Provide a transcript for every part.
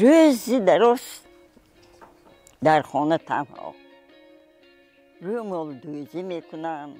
روزی درست در خانه تنها رو مولدوزی میکنم،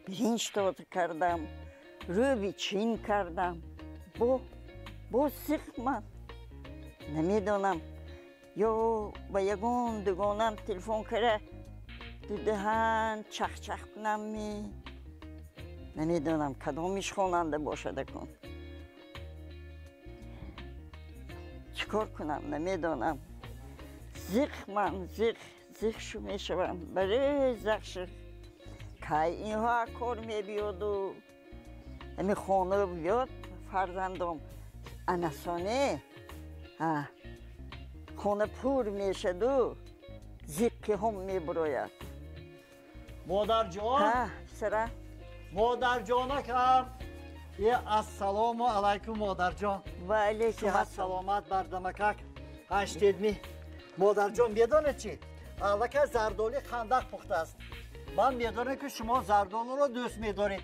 برنج تازه کردم، رو بیچین کردم. با سیخ من نمیدونم یا با یگون دوگانم تلفن کرده دو دهن چخ کنم نمیدونم کدومش خواننده باشده کن. چیکار کنم نمیدونم. زیخ شو میشوم برای زخش که اینها کار میبیاد و امی خانه بیاد فرزندم انسانه خانه پور میشد و زیخ هم میبروید. مادر جان سرا مادر جانکم السلام علیکم مادر جان. و علیکم شما سلامت بردمکک هشتید مادر جان میدونه چی؟ الکه زردالی خندق پخته است. من میدونه که شما زردالو رو دوست میدارید.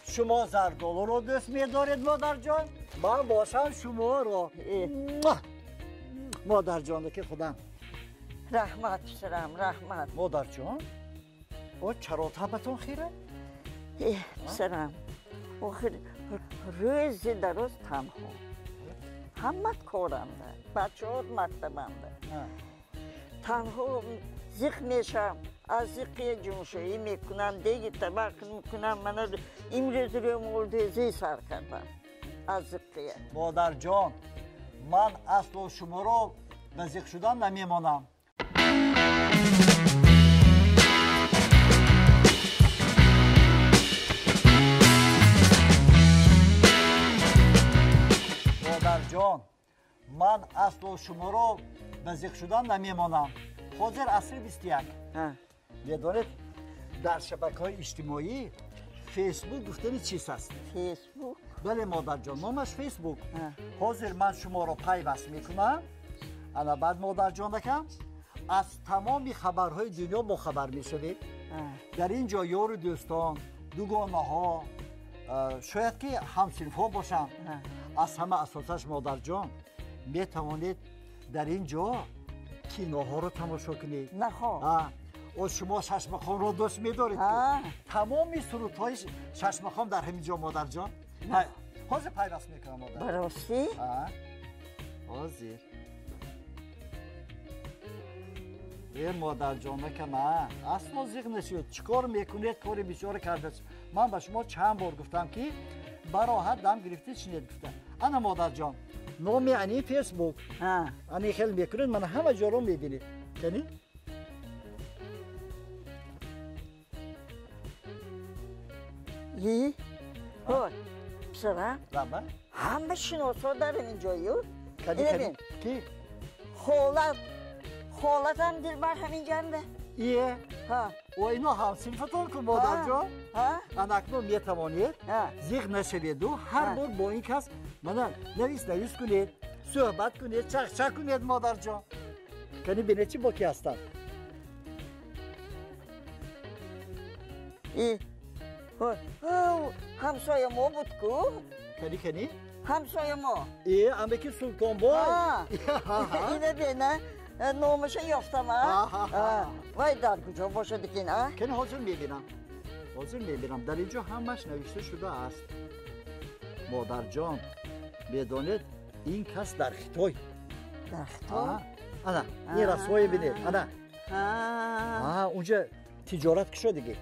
شما زردالو رو دوست میدارید مادر جان؟ من باشم شما رو. مادر جان که خودم رحمت سرم رحمت. مادر جان او چرا طبتون خیره؟ سرم آخر روزی درست تنها همه کارنده بچه ها مکتبنده تنها زیخ میشم از زیخی جمشایی میکنم دیگه طبق میکنم. من امروز رو مولدوزی سر کردم از زیخی. مادر جان من اصلا شما رو به زیخ شدن نمیمانم. مادر جان من اصلا شما رو به زیخ شدن نمیمانم. حاضر عصر 21 میدانید در شبکه‌های اجتماعی فیسبوک گفتن چیز است؟ فیسبوک؟ بله مادر جان نامش فیسبوک. حاضر من شما رو پیوست میکنم. انا بعد مادر جان دکم از تمام خبرهای دنیا با خبر میشوید. در اینجا یار دوستان دوگانه ها شاید که همسنف ها باشن از همه اساسش مادر جان میتوانید در اینجا کینوها رو تماشا کنید. نخواه و شما ششمخان رو دوست میدارید. تمامی سرودهای ششمخان در همینجا مادر جان. حاضر پیوست میکنم مادر. براستی؟ حاضر. مادر جان که من اصلا زیغ نشید. چیکار میکنید کاری بسیار کرده. من به شما چند بار گفتم که براحت دم گرفتید شنید گفتم. انا مادر جان نام یعنی فیسبوک. انی خیلی میکنید من همه جا رو میبینید. کنی؟ های بسرم ربا همه شناسا در اینجا یو کنی کی؟ خالت هم دلبر همین جنبه ایه و اینا هم صنفتون که مادر جان انکنون میتوانید زیغ نشوید و هر بار با این کس من نویس کنید صحبت کنید چخ کنید مادر جان. کنی بینه چی با کی هستن؟ همسایه ما بود کو؟ کنی؟ همسایه ما امه که سلطان با اینه بینه نامشه یافتم وای در کجا باشه دیگه نه؟ کنی حاضر میبینم در اینجا همش نوشته شده است. مادر جان میدانید این کس در خطای انا این رسوای بینید انا اونجا تجارت کشو دیگه.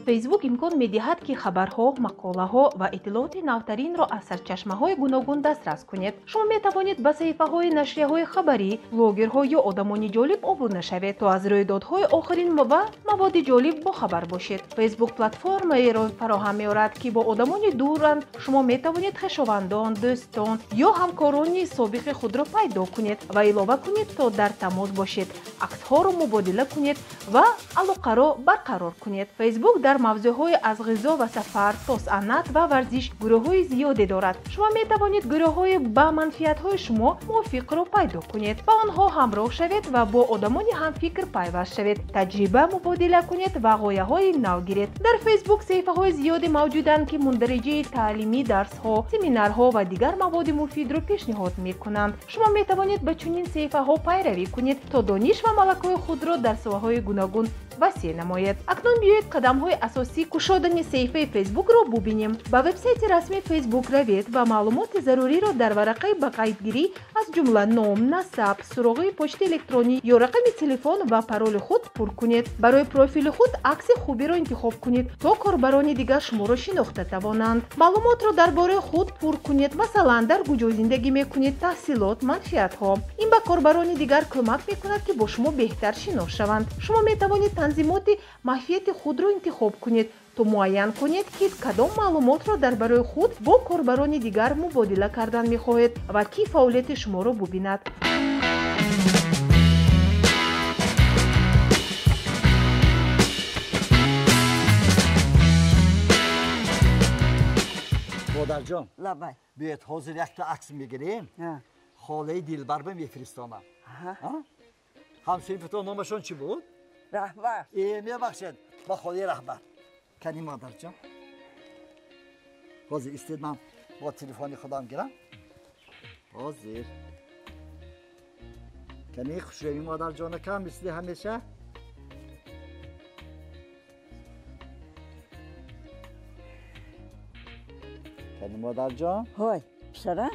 فیسبوک امکان می‌دهد که خبرها، مقاله‌ها و اطلاعات نوترین را از سرچشمه‌های گوناگون دسترس کنید. شما می‌توانید به صفحه‌های نشریه‌های خبری، بلاگرها یا آدمان جالب عبور شوید تا از رویدادهای آخرین و مواد جالب با خبر باشید. فیسبوک پلتفرمی را فراهم می‌آورد که با آدمان دورند شما می‌توانید خویشاوندان، دوستان یا همکاران سابق خود را پیدا کنید و علاوه کنید تا در تماس باشید، عکس‌ها را مبادله کنید و علاقه را برقرار کنید. فیسبوک در мавзӯъҳои аз ғизо ва сафар то санъат ва варзиш гурӯҳҳои зиёде дорад. Шумо метавонед гурӯҳҳои ба манфиатҳои шумо мувофиқро пайдо кунед, ба онҳо ҳамроҳ шавед ва бо одамони ҳамфикр пайваст шавед, таҷриба мубодила кунед ва ғояҳои нав гиред. Дар фейсбук саҳифаҳои зиёде мавҷуданд ки мундариҷаи таълимӣ, дарсҳо, семинарҳо ва дигар маводи муфидро пешниҳод мекунанд. Шумо метавонед ба чунин саҳифаҳо пайравӣ кунед то дониш ва малакаҳои худро дар соҳаҳои гуногун васеъ намоед. Акнун биёед қадамҳои асосии кушодани саҳифаи фейсбукро бубинем. Ба вебсайти расмии фейсбук равед ва маълумоти заруриро дар варақаи ба қайдгирӣ аз ҷумла ном, насаб, суроғи почти электронӣ ё рақами телефон ва пароли худ пур кунед. Барои профили худ акси хубиро интихоб кунед то корбарони дигар шуморо шинохта тавонанд. Маълумотро дар бораи худ пур кунед, масалан дар куҷо зиндагӣ мекунед, таҳсилот, манфиатҳо. Ин ба корбарони дигар кӯмак мекунад ки бо шумо беҳтар шинос шаванд. Шумо метавонед танзимоти маҳфияти худро интихоб кунед то муайян кунед ки кадом маълумотро дар барои худ бо корбарони дигар мубодила кардан мехоҳед ва ки фаъолияти шуморо бубинад. مادرجان لبای بیاید حاضر یک تا عکس میگیریم خاله دلبر میفرستانم همسایه‌تون نامشون چی بود؟ رهبر میبخشید با خاله رهبر کنی مادرجان حاضر استید من با تلفن خودم گیرم حاضر کنی خوشروی مادرجان کم مثل همیشه کنی مادرجان های پسره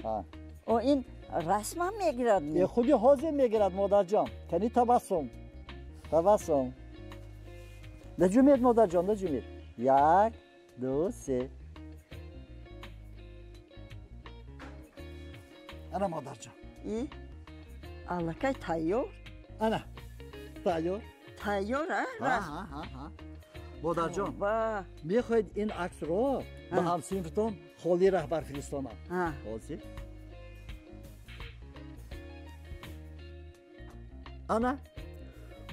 او این رسما میگیرد یه خودی حاضر میگیرد مادرجان کنی تبسم نجومید مادرجان نجومید 1 2 3 انا مادرجان ای الکای تایور انا تایور مادرجان میخواید این عکس رو به همسایه‌تون خاله رهبر فرستانم حاضر انا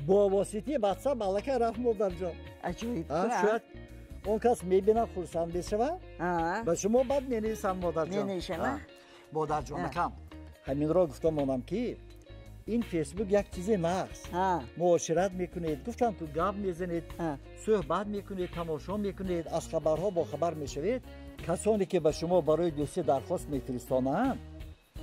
با واسطه واتساپ ملکه رفت مادرجان عجیب شاید اون کس میبینه خرسند بشه و شما بعد مینویسم مادرجان مادرجان کم همین را گفتم مانم که این فیسبوک یک چیز نقص معاشرت میکنید گفتم تو گپ میزنید صحبت میکنید تماشا میکنید از خبرها با خبر میشوید کسانی که به شما برای دوستی درخواست میفرستانند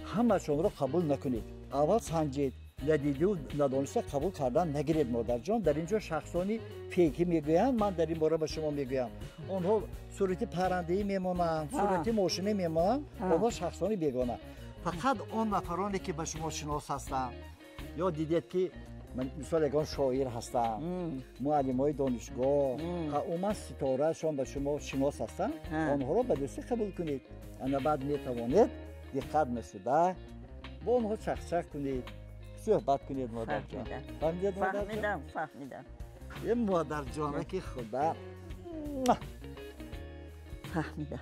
همه‌شون را قبول نکنید اول سنجید ندیده و ندانسته قبول کردن نگیرید مادرجان در اینجا شخصانی فیکی میگویند من در این باره به شما میگویم آنها صورت پرنده‌ای میمونند صورت ماشینی میمونند آنها شخصانی بیگانه فقط اون نفرانی که به شما شناس هستند یا دیدید که من مثال یگان شاعر هستم معلمای دانشگاه عموما ستارهشان به شما شناس هستند آنها را به دوستی قبول کنید انا بعد میتوانید دقت نشده با آنها چخچخ کنید صحبت کنید مادرجان فهمیدم یه مادرجانه که خدا فهمیدم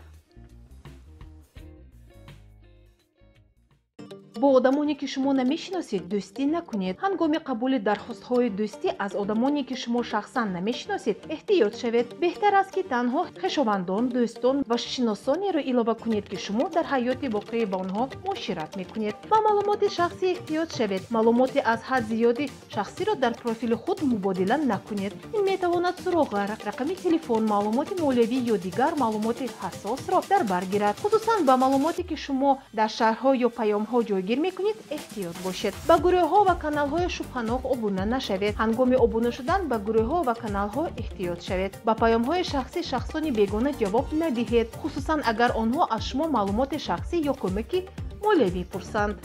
бо одамоне ки шумо намешиносед дӯстӣ накунед. Ҳангоми қабули дархостҳои дӯстӣ аз одамоне ки шумо шахсан намешиносед эҳтиёт шавед. беҳтар аст ки танҳо хешовандон, дӯстон ва шиносонеро илова кунед ки шумо дар ҳаёти воқеӣ ба онҳо муошират мекунед. ба маълумоти шахсӣ эҳтиёт шавед. маълумоти аз ҳад зиёди шахсиро дар профили худ мубодила накунед. ин метавонад суроға, рақами телефон, маълумоти молиявӣ ё дигар маълумоти ҳассосро дар бар гирад. хусусан ба маълумоте ки шумо дар шаҳрҳо ё паёмҳо ҷойгир мекунед эҳтиёт бошед. ба гурӯҳҳо ва каналҳои шубҳанок обуна нашавед. ҳангоми обуна шудан ба гурӯҳҳо ва каналҳо эҳтиёт шавед. ба паёмҳои шахси шахсони бегона ҷавоб надиҳед, хусусан агар онҳо аз шумо маълумоти шахсӣ ё кӯмаки молиявӣ пурсанд.